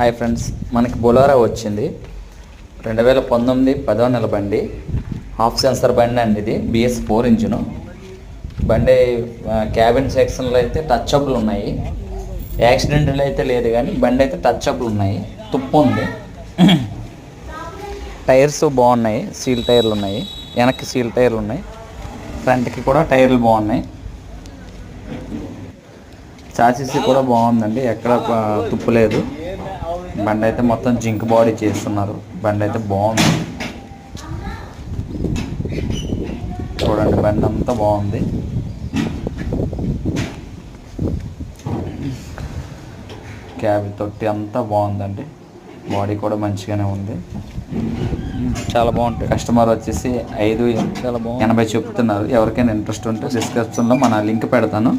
Hi friends, మనకి Bolero వచ్చింది 2019 10వ నెల బండి. హాఫ్ సెన్సర్ బండి అండి. ఇది BS4 ఇంజిను బండి. క్యాబిన్ సెక్షన్లో అయితే టచ్అప్లు ఉన్నాయి. యాక్సిడెంట్లు అయితే లేదు, కానీ బండి అయితే టచ్అప్లు ఉన్నాయి. తుప్పు ఉంది. టైర్స్ బాగున్నాయి, సీల్ టైర్లు ఉన్నాయి. వెనక్కి సీల్ టైర్లు ఉన్నాయి, ఫ్రంట్కి కూడా టైర్లు బాగున్నాయి. చాసీసీ కూడా బాగుందండి, ఎక్కడ తుప్పు లేదు. బండి అయితే మొత్తం జింక్ బాడీ చేస్తున్నారు. బండి అయితే బాగుంది, చూడండి. బండి అంతా బాగుంది. క్యాబ్ తొట్టి అంతా బాగుందండి. బాడీ కూడా మంచిగానే ఉంది, చాలా బాగుంటుంది. కస్టమర్ వచ్చేసి 580 చెప్తున్నారు. ఎవరికైనా ఇంట్రెస్ట్ ఉంటే డిస్క్రిప్షన్లో మన లింక్ పెడతాను.